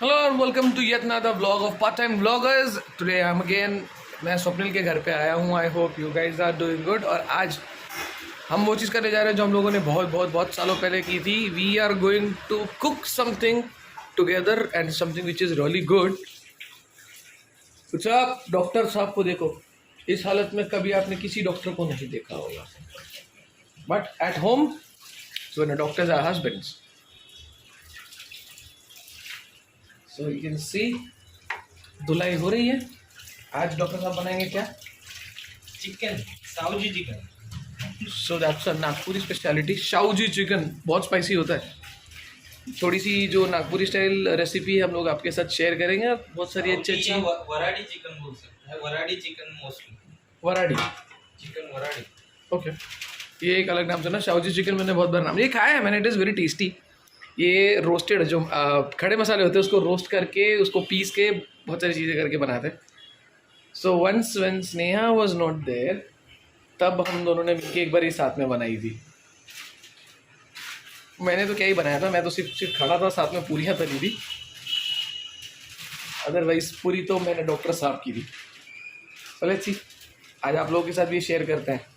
Hello and welcome to yet another vlog of part time vloggers. Today I am again, मैं स्वप्निल के घर पे आया हूँ। I hope you guys are doing good. और आज हम वो चीज़ करने जा रहे हैं जो हम लोगों ने बहुत सालों पहले की थी। We are going to cook something together and something which is really good. कुछ आप डॉक्टर साहब को देखो, इस हालत में कभी आपने किसी डॉक्टर को नहीं देखा होगा, but at home when doctors are husbands, so you can see धुलाई हो रही है। आज डॉक्टर साहब बनाएंगे क्या? Chicken, Saoji chicken. So that's a Nagpuri speciality, Shahuji chicken. बहुत स्पाइसी होता है। थोड़ी सी जो नागपुरी स्टाइल रेसिपी हम लोग आपके साथ शेयर करेंगे। बहुत सारी अच्छी वराडी चिकन बोल सकते हैं, Varhadi chicken mostly. Varhadi chicken Varhadi. Okay, ये एक अलग नाम सुना। शाहूजी चिकन मैंने बहुत बार नाम ये खाया है मैंने। It is very tasty. ये रोस्टेड जो खड़े मसाले होते हैं उसको रोस्ट करके, उसको पीस के बहुत सारी चीज़ें करके बनाते हैं। So once when Sneha was not there, तब हम दोनों ने मिलकर एक बार ये साथ में बनाई थी। मैंने तो क्या ही बनाया था, मैं तो सिर्फ खड़ा था, साथ में पूरियाँ तली थी। अदरवाइज पूरी तो मैंने डॉक्टर साहब की थी। तो लेट्स सी, आज आप लोगों के साथ भी शेयर करते हैं।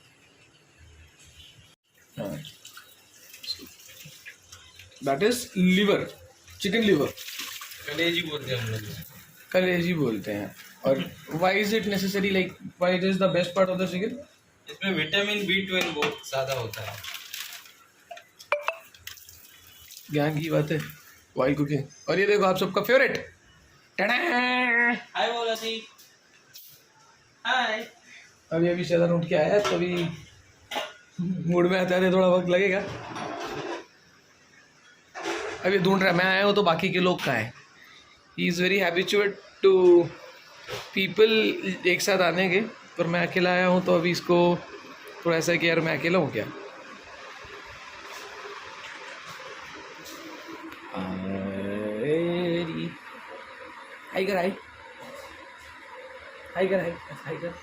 That is liver, chicken liver, कलेजी बोलते हैं हम लोग। कलेजी बोलते हैं। और why is it necessary, like why it is the best part of the chicken? इसमें विटामिन B12 बहुत ज़्यादा होता है। ज्ञान की बात है, वाई कुकिंग। और ये देखो आप सबका फेवरेट, हाय बोला थी, हाय। अभी अभी शैतान उठ के आया, तो अभी मूड में आते आते थोड़ा वक्त लगेगा। अभी ढूंढ रहा है, मैं आया हूँ तो बाकी के लोग कहाँ हैं। He is very habituate to people एक साथ आने के, पर मैं अकेला आया हूँ तो अभी इसको थोड़ा ऐसा है कि यार मैं अकेला हूँ क्या। हाई कर, हाई हाई कर, हाई हाई कर।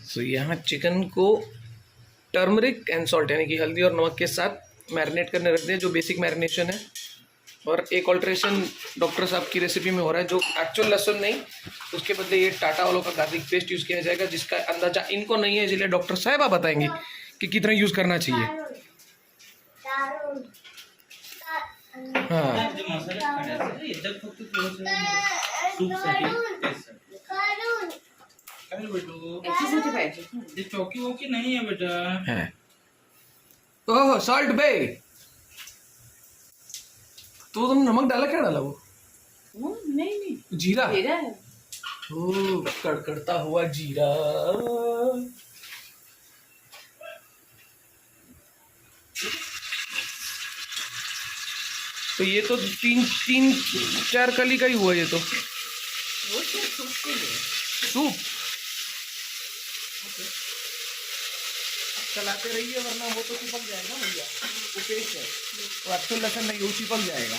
सो यहाँ चिकन को टर्मरिक एंड सॉल्ट यानी कि हल्दी और नमक के साथ मैरिनेट करने रख दें, जो बेसिक मैरिनेशन है। और एक ऑल्ट्रेशन डॉक्टर साहब की रेसिपी में हो रहा है, जो एक्चुअल लहसुन नहीं, उसके बदले ये टाटा वालों का गार्लिक पेस्ट यूज़ किया जाएगा, जिसका अंदाजा इनको नहीं है, इसलिए डॉक्टर साहबा बताएंगे कि कितना यूज़ करना चाहिए। हाँ, जे मसाले काढायचे याच्यात फक्त थोडंसं सूपसाठी टेस्टसाठी. काय बेटू, एक्सरसाइज पाहिजे. ते चौकी वोकी नहीं है बेटा. है। ओह सॉल्ट बे, तो तुमने नमक डाला, क्या डाला वो? नहीं जीरा। जीरा है. ओह, कड़कड़ता हुआ जीरा। तो ये तो तीन चार कली का ही हुआ ये तो। वो सिर्फ सूप के लिए. सूप चलाते रहिए, वरना वो तो चिपक जाएगा भैया। वो पेस्ट है, वो एक्चुअल लहसुन नहीं, वो चिपक जाएगा।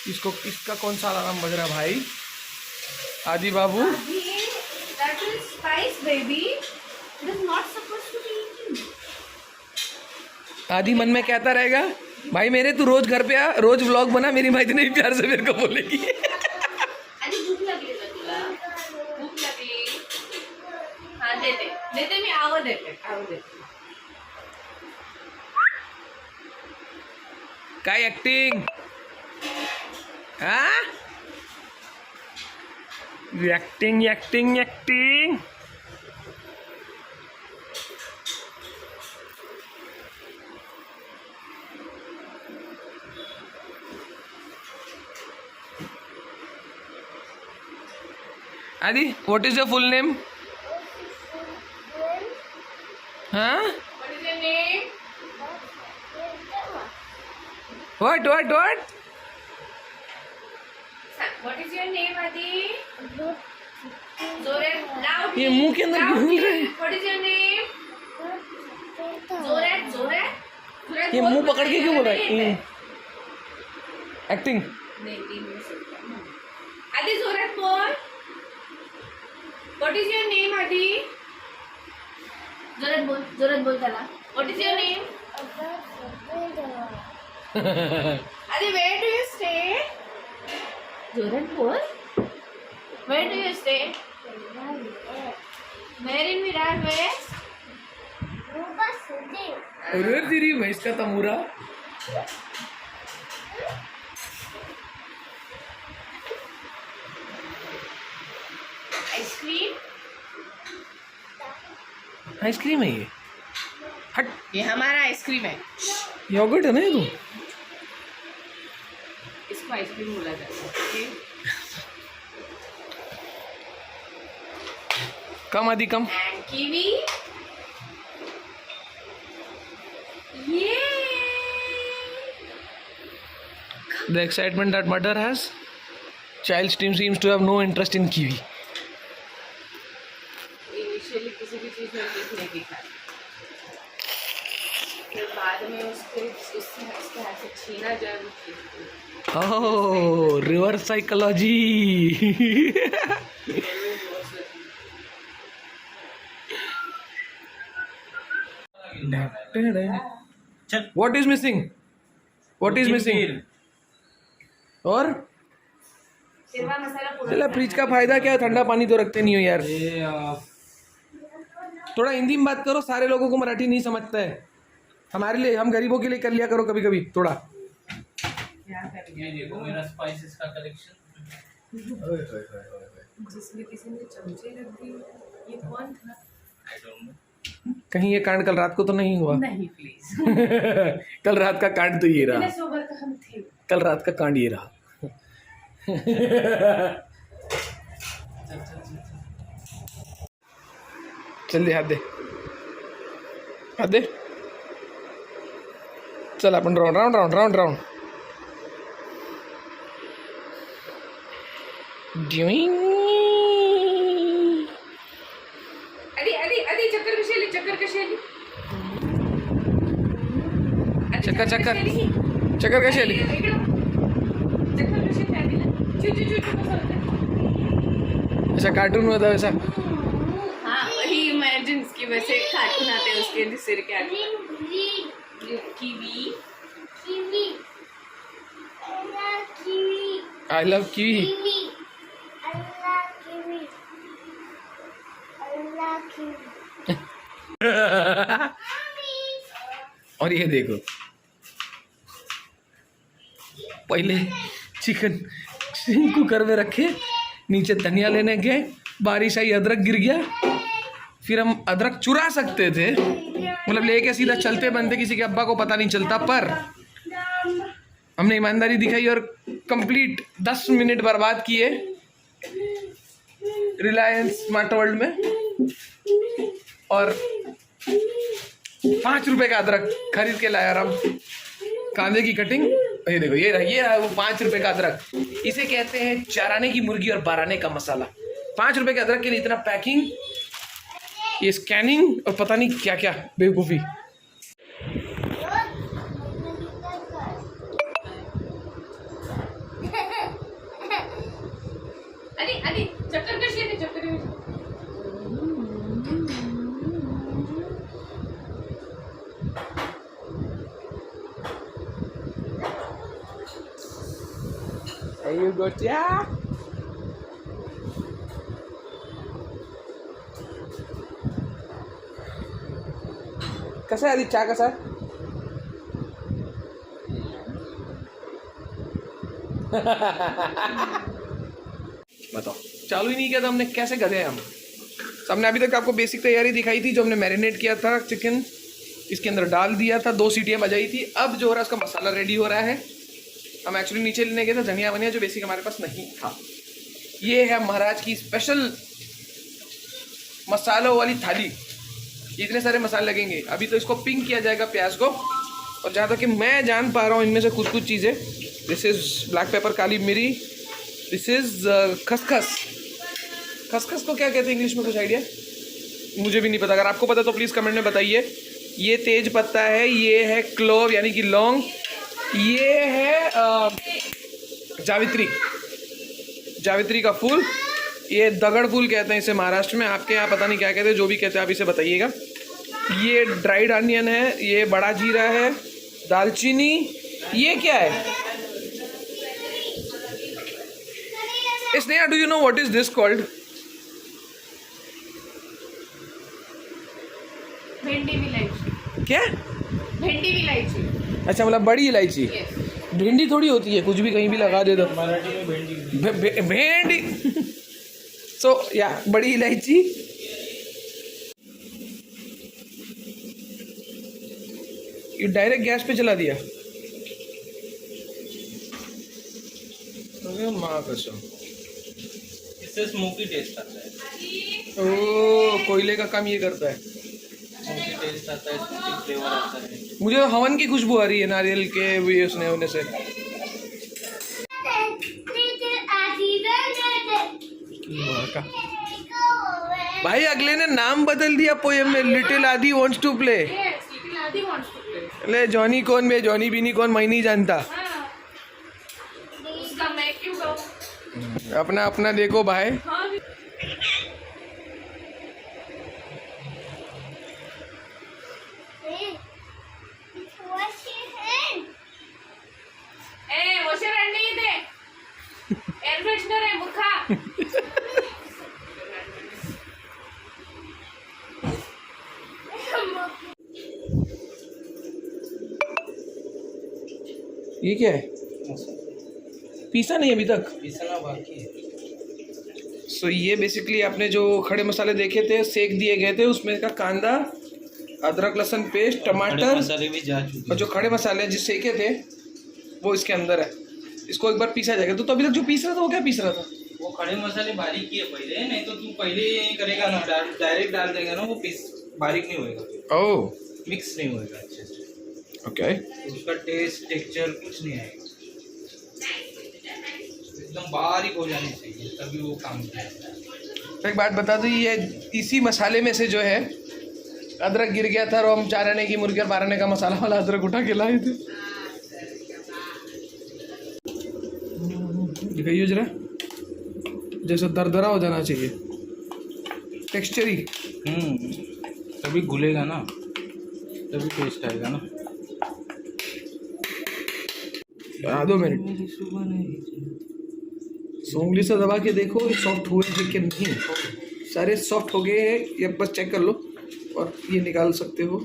इसको, इसका कौन सा अलार्म बज रहा है भाई? आदि बाबू, That is spice, baby. It is not supposed to be eaten. आदि मन में कहता रहेगा, भाई मेरे तू रोज घर पे आ, रोज व्लॉग बना, मेरी माँ इतने प्यार से मेरे को बोलेगी। आणि भूक लागली का तुला? भूक लागली. हाँ देते देते मी आव देते. काय एक्टिंग, हाँ एक्टिंग एक्टिंग एक्टिंग। आदि what is your full name? हाँ What is your name? What what what? What is your name, Adi? Zorat, loud. ये मुंह के अंदर Loud. घूम रहा है। What is your name? Zorat, Zorat. Zorat ये बोल, मुंह पकड़ के क्यों बोल रहा नहीं है? एक्टिंग। नहीं सकता। Adi, Zorat बोल. What is your name, Adi? Zorat बोल चला. What is your name? Adi, where do you stay? Zorat बोल. Where do you stay? Where in Virar West? अरे तेरी भैंस का तमूरा। Ice-cream? आइसक्रीम है ये। हट। ये हमारा आइसक्रीम है। योगर्ट है ना ये तो। इसको आइसक्रीम बोला जाता है। ओके? कम आदि कम। And kiwi? Yay! The excitement that mother has. Child seems to have no interest in kiwi. Initially किसी भी चीज में इंटरेस्ट नहीं दिखा। फिर बाद में उससे उसके हाथ से छीना जब Oh, reverse psychology. चल What is missing? What is missing? और शेरवा मसाला पूरा चला फ्रिज का फायदा क्या है? ठंडा पानी तो रखते नहीं हो यार। थोड़ा हिंदी में बात करो, सारे लोगों को मराठी नहीं समझता है। हमारे लिए, हम गरीबों के लिए कर लिया करो कभी कभी थोड़ा। क्या करेंगे? ये देखो मेरा स्पाइसेस का कलेक्शन। जिसमें किसी ने चमचे रख दिए। ये कौन था? I don't know. कहीं ये कांड कल रात को तो नहीं हुआ? नहीं प्लीज। कल रात का कांड तो ये रहा। इतने सोबर तो हम थे। कल रात का कांड ये रहा। चल दे, हाथ दे, हाथ दे। चल अपन round round round round round. अरे अरे अरे चक्कर कशाली चक्कर कशाली चक्कर चक्कर चक्कर कशी आली? चक्कर कशाली आली ना चू चू चू कसं होतं ऐसा कार्टून होता वैसा। हाँ वही इमेजिन्स की वैसे कार्टून आते हैं उसके सिर के आगे कीवी आई लव कीवी। और ये देखो, पहले चिकन कुकर में रखे, नीचे धनिया लेने गए, बारिश आई, अदरक गिर गया। फिर हम अदरक चुरा सकते थे, मतलब लेके सीधा चलते बनते, किसी के अब्बा को पता नहीं चलता, पर हमने ईमानदारी दिखाई और कंप्लीट 10 मिनट बर्बाद किए रिलायंस स्मार्ट वर्ल्ड में। और 5 रुपए का अदरक खरीद के लाया राम, कांदे की कटिंग। ये देखो, ये रहा वो 5 रुपए का अदरक। इसे कहते हैं चराने की मुर्गी और बाराने का मसाला। 5 रुपए के अदरक के लिए इतना पैकिंग, ये स्कैनिंग और पता नहीं क्या क्या बेवकूफ़ी। अरे अरे चक्कर कशी आहे चक्कर You got yeah. कसा आहे आधी चहा कसा? बताओ, चालू ही नहीं किया था हमने, कैसे गधे हम। हमने अभी तक आपको बेसिक तैयारी दिखाई थी, जो हमने मैरिनेट किया था चिकन, इसके अंदर डाल दिया था, 2 सीटियाँ बजाई थी। अब जो हो रहा है, उसका मसाला रेडी हो रहा है। हम एक्चुअली नीचे लेने गए थे धनिया वनिया, जो बेसिक हमारे पास नहीं था। ये है महाराज की स्पेशल मसालों वाली थाली। इतने सारे मसाले लगेंगे। अभी तो इसको पिंक किया जाएगा प्याज को, और जहाँ तक कि मैं जान पा रहा हूँ इनमें से कुछ कुछ चीज़ें, this is black pepper, Kali Miri, this is खसखस। खसखस को क्या कहते हैं इंग्लिश में, कुछ आइडिया? मुझे भी नहीं पता, अगर आपको पता तो प्लीज़ कमेंट में बताइए। ये तेज पत्ता है, ये है क्लोव यानी कि लौंग, ये है जावित्री, जावित्री का फूल, ये दगड़ फूल कहते हैं इसे महाराष्ट्र में, आपके यहाँ पता नहीं क्या कहते हैं, जो भी कहते हैं आप इसे बताइएगा। ये ड्राइड अनियन है, ये बड़ा जीरा है, दालचीनी, ये क्या है? Sneha, do you know what is this called? भेंडी इलायची। क्या? भेंडी इलायची। अच्छा, मतलब बड़ी इलायची। Yes. भिंडी थोड़ी होती है, कुछ भी कहीं भी लगा दे दो। मराठी में भेंडी। भेंडी। सो या बड़ी इलायची, ये डायरेक्ट गैस पे चला दिया। अरे माँ कसम, इससे स्मोकी टेस्ट आता है। ओ कोयले का काम ये करता है। स्मोकी टेस्ट आता है, स्मोकी फ्लेवर आता है। मुझे हवन की खुशबू आ रही है नारियल के ये उसने होने से। भाई अगले ने नाम बदल दिया पोएम में, little Aadi wants to play. Yes, little Aadi wants to play। ले जॉनी कौन बे, जॉनी बीनी कौन, मैं नहीं जानता। हाँ। उसका मैं क्यों गाऊं? अपना अपना देखो भाई। हाँ। ए, वॉशर आणली इथे। एअर फ्रेशनर आहे मूर्खा। ये क्या है? पीसा नहीं अभी तक? पीसना बाकी है। सो ये बेसिकली आपने जो खड़े मसाले देखे थे, सेक दिए गए थे, उसमें का कांदा, अदरक लहसुन पेस्ट, टमाटर, मसाले भी जा चुके और जो खड़े मसाले जो सेके थे वो इसके अंदर है। इसको एक बार पीसा जाएगा। तो अभी तक जो पीस रहा था वो क्या पीस रहा था? वो खड़े मसाले बारीक किए पहले, नहीं तो तू पहले करेगा ना, डायरेक्ट डाल देगा ना, वो पीस बारीक नहीं होएगा, ओह मिक्स नहीं होएगा अच्छे से। ओके। उसका टेस्ट टेक्सचर कुछ नहीं आएगा, एकदम बारीक हो जानी चाहिए तभी वो काम करेगा। एक बात बता दो, ये इसी मसाले में से जो है अदरक गिर गया था, और हम 4 आने की मुर्गी और 12 आने का मसाला वाला अदरक उठा के लाए थे। दिखाइए जरा, जैसे दरदरा हो जाना चाहिए, टेक्सचर ही। तभी घुलेगा ना, तभी टेस्ट आएगा ना। बना 2 मिनट, उंगली से दबा के देखो सॉफ्ट हुए हैं कि नहीं। सारे सॉफ्ट हो गए हैं, ये बस चेक कर लो और ये निकाल सकते हो।